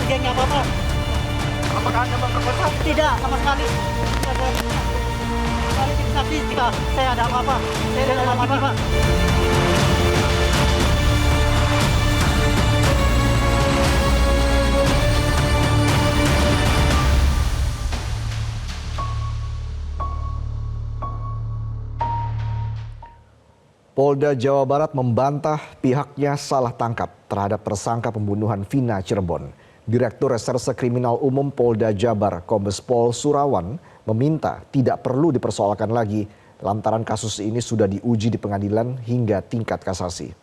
gengnya apa-apa. Apakah Anda memperkosa? Tidak, sama sekali. Tidak ada. Kali jadi saksi jika saya ada apa-apa. Saya rela mati, Pak. Polda Jawa Barat membantah pihaknya salah tangkap terhadap tersangka pembunuhan Vina Cirebon. Direktur Reserse Kriminal Umum Polda Jabar, Kombes Pol Surawan, meminta tidak perlu dipersoalkan lagi lantaran kasus ini sudah diuji di pengadilan hingga tingkat kasasi.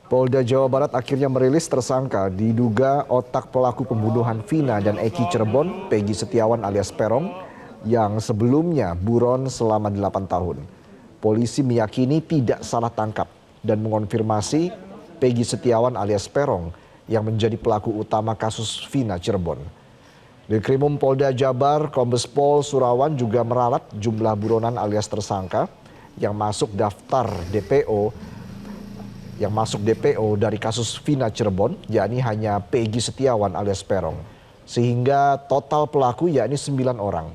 Polda Jawa Barat akhirnya merilis tersangka diduga otak pelaku pembunuhan Vina dan Eki Cirebon, Peggy Setiawan alias Peron, yang sebelumnya buron selama 8 tahun. Polisi meyakini tidak salah tangkap dan mengonfirmasi Peggy Setiawan alias Perong yang menjadi pelaku utama kasus Vina Cirebon. Direkrimum Polda Jabar, Kombes Pol Surawan juga meralat jumlah buronan alias tersangka yang masuk daftar DPO dari kasus Vina Cirebon, yakni hanya Peggy Setiawan alias Perong. Sehingga total pelaku yakni 9 orang.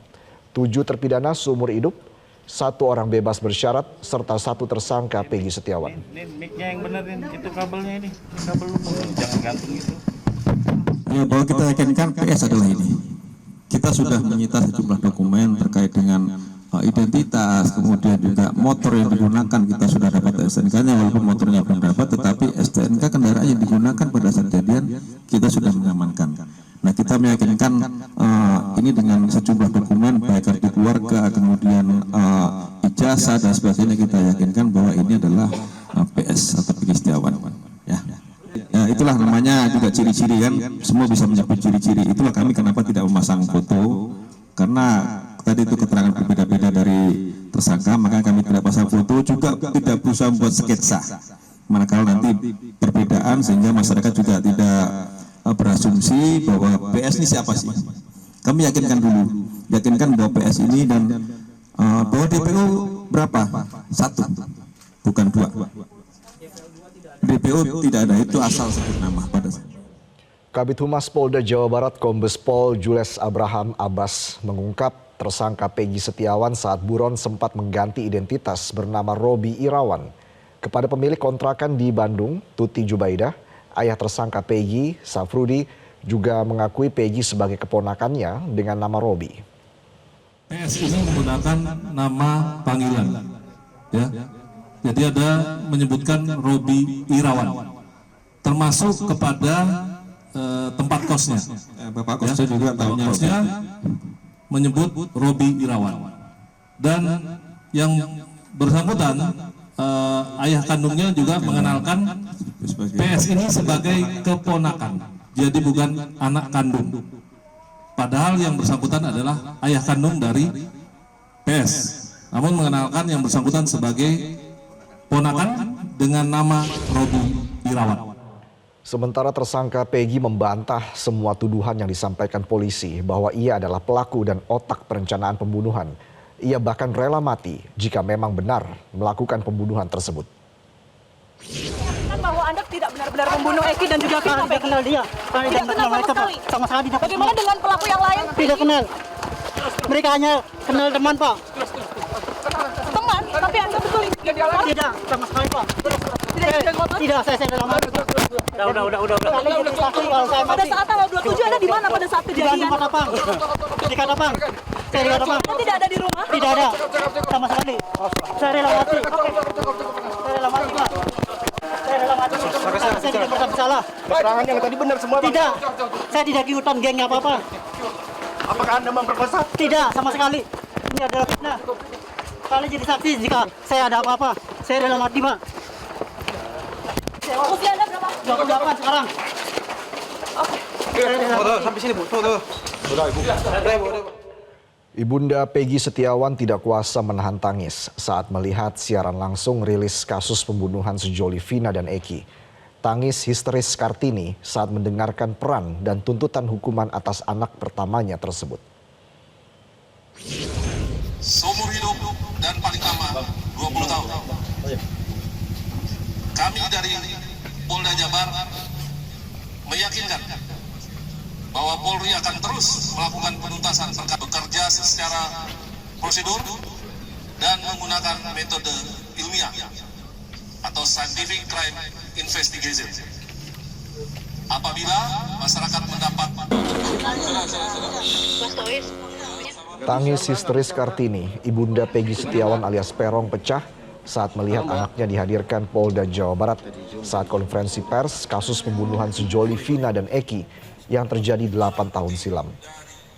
7 terpidana seumur hidup, 1 orang bebas bersyarat, serta 1 tersangka Peggy Setiawan. Ini mic-nya yang benerin, itu kabelnya ini. Kabel lu jangan gantung itu. Ya, bahwa kita yakinkan PS adalah ini. Kita sudah menyita sejumlah dokumen terkait dengan identitas, kemudian juga motor yang digunakan kita sudah dapat STNK-nya, walaupun motornya belum dapat, tetapi STNK kendaraan yang digunakan pada saat kejadian kita sudah mengamankan. Nah, kita meyakinkan ini dengan sejumlah dokumen baik kartu keluarga, kemudian ijazah dan sebagainya, kita yakinkan bahwa ini adalah PS atau Peggy Setiawan. Ya, itulah namanya juga ciri-ciri kan, semua bisa menyebut ciri-ciri. Itulah kami kenapa tidak memasang foto, karena tadi itu keterangan berbeda-beda dari tersangka, maka kami tidak pasang foto, juga tidak berusaha membuat sketsa. Manakala nanti perbedaan sehingga masyarakat juga tidak berasumsi bahwa PS ini siapa sih. Kami yakinkan dulu, yakinkan bahwa PS ini dan bahwa DPO berapa? 1, bukan 2. DPO tidak ada, itu asal sebut nama pada saya. Kabid Humas Polda Jawa Barat, Kombes Pol Jules Abraham Abbas mengungkap tersangka Peggy Setiawan saat buron sempat mengganti identitas bernama Robi Irawan kepada pemilik kontrakan di Bandung, Tuti Jubaidah. Ayah tersangka Peggy, Safrudi, juga mengakui Peggy sebagai keponakannya dengan nama Robi. PS ini menggunakan nama panggilan, ya. Jadi ada menyebutkan Robi Irawan, termasuk kepada tempat kosnya. Bapak kosnya juga tahu kosnya menyebut Robi Irawan, dan yang bersangkutan ayah kandungnya juga mengenalkan PS ini sebagai keponakan, jadi bukan anak kandung. Padahal yang bersangkutan adalah ayah kandung dari PS, namun mengenalkan yang bersangkutan sebagai ponakan dengan nama Robi Irawan. Sementara tersangka Peggy membantah semua tuduhan yang disampaikan polisi bahwa ia adalah pelaku dan otak perencanaan pembunuhan. Ia bahkan rela mati jika memang benar melakukan pembunuhan tersebut. Bahwa Anda tidak benar-benar membunuh Eki dan juga Vina. Tidak kenal dia. Tidak kenal sama sekali. Sama sekali tidak. Bagaimana dengan pelaku yang lain? Tidak kenal. Mereka hanya kenal teman, Pak. Teman, tapi Anda betul Tidak, sama sekali, Pak. Tidak, saya rela mati. Udah. Pada saat tanggal 27 Anda di mana pada saat kejadian? Di Katapang. Di Katapang. Saya di Katapang. Anda tidak ada di rumah? Tidak ada. Sama sekali. Saya rela mati. Saya rela mati, Pak. Saya rela mati. Saya tidak merasa bersalah. Keterangan yang tadi benar semua, Pak? Tidak. Saya tidak ikutan gengnya apa-apa. Apakah Anda memperkosa? Tidak, sama sekali. Ini adalah fitnah. Kali jadi saksi jika saya ada apa-apa. Saya rela mati, Pak. Usia Anda berapa? 28 sekarang. Foto sampai sini, Bu. Foto. Sudah, Ibu. Ibunda Peggy Setiawan tidak kuasa menahan tangis saat melihat siaran langsung rilis kasus pembunuhan sejoli Vina dan Eki. Tangis histeris Kartini saat mendengarkan peran dan tuntutan hukuman atas anak pertamanya tersebut. Seumur hidup dan paling lama 20 tahun. Kami dari Polda Jabar meyakinkan bahwa Polri akan terus melakukan penuntasan perkara, bekerja secara prosedur dan menggunakan metode ilmiah atau scientific crime investigation. Apabila masyarakat mendapat Tangis histeris Kartini, ibunda Peggy Setiawan alias Peron pecah saat melihat anaknya dihadirkan Polda Jawa Barat saat konferensi pers kasus pembunuhan sejoli Vina dan Eki yang terjadi 8 tahun silam.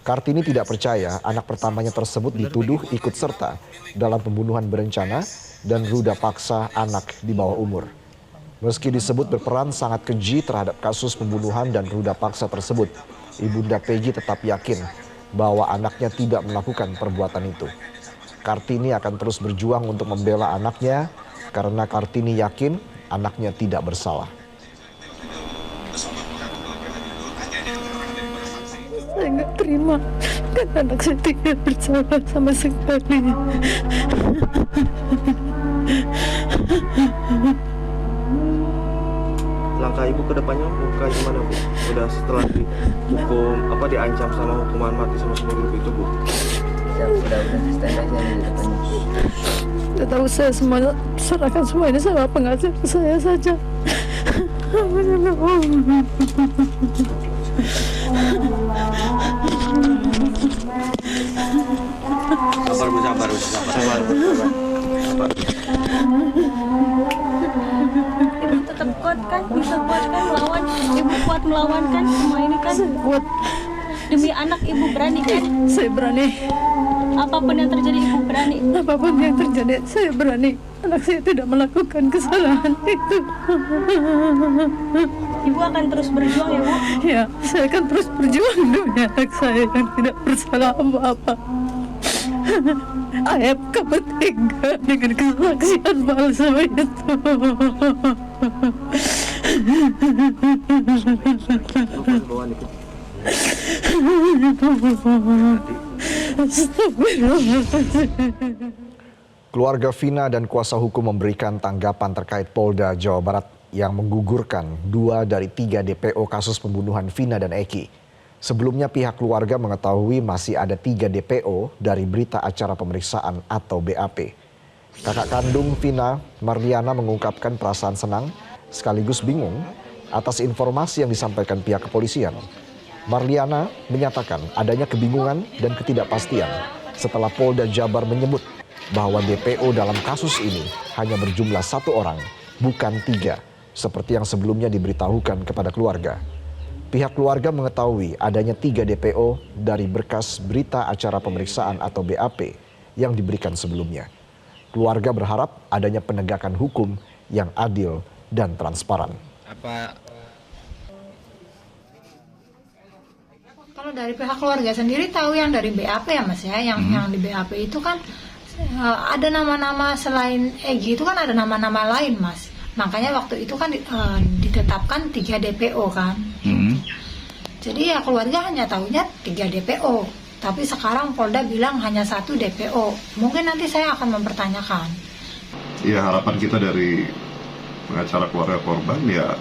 Kartini tidak percaya anak pertamanya tersebut dituduh ikut serta dalam pembunuhan berencana dan ruda paksa anak di bawah umur. Meski disebut berperan sangat keji terhadap kasus pembunuhan dan ruda paksa tersebut, ibunda Peggy tetap yakin bahwa anaknya tidak melakukan perbuatan itu. Kartini akan terus berjuang untuk membela anaknya karena Kartini yakin anaknya tidak bersalah. Saya nggak terima kan anak saya tidak bersalah sama sekali. Langkah ibu ke depannya bukan gimana bu? Udah setelah dihukum diancam sama hukuman mati sama seumur hidup itu bu? Udah stand aja di depannya. Tidak tahu, saya semuanya serahkan semuanya sama pengajar saya saja. Sabar bu, sabar. Ibu tetap kuat kan? Bisa kuat kan melawan? Ibu kuat melawan kan semua ini kan? Saya kuat. Demi anak ibu berani kan? Saya berani. Apapun yang terjadi ibu berani. Apapun yang terjadi, saya berani. Anak saya tidak melakukan kesalahan itu. Ibu akan terus berjuang ya Bu? Ya, saya akan terus berjuang demi anak saya yang tidak bersalah apa-apa. Ayah, kamu tega dengan kesaksian palsu itu. Keluarga Vina dan kuasa hukum memberikan tanggapan terkait Polda Jawa Barat yang menggugurkan 2 dari 3 DPO kasus pembunuhan Vina dan Eki. Sebelumnya pihak keluarga mengetahui masih ada 3 DPO dari berita acara pemeriksaan atau BAP. Kakak kandung Vina, Marliana, mengungkapkan perasaan senang sekaligus bingung atas informasi yang disampaikan pihak kepolisian. Marliana menyatakan adanya kebingungan dan ketidakpastian setelah Polda Jabar menyebut bahwa DPO dalam kasus ini hanya berjumlah 1 orang, bukan 3, seperti yang sebelumnya diberitahukan kepada keluarga. Pihak keluarga mengetahui adanya 3 DPO dari berkas berita acara pemeriksaan atau BAP yang diberikan sebelumnya. Keluarga berharap adanya penegakan hukum yang adil dan transparan. Kalau dari pihak keluarga sendiri tahu yang dari BAP ya Mas ya, yang di BAP itu kan ada nama-nama selain Egy itu kan ada nama-nama lain Mas. Makanya waktu itu kan ditetapkan 3 DPO kan. Jadi ya keluarga hanya tahunya 3 DPO. Tapi sekarang Polda bilang hanya 1 DPO. Mungkin nanti saya akan mempertanyakan. Ya harapan kita dari pengacara keluarga korban ya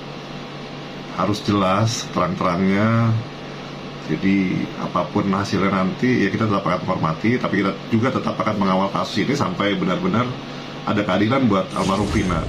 harus jelas terang-terangnya. Jadi apapun hasilnya nanti ya kita tetap akan hormati, tapi kita juga tetap akan mengawal kasus ini sampai benar-benar ada keadilan buat almarhum Vina.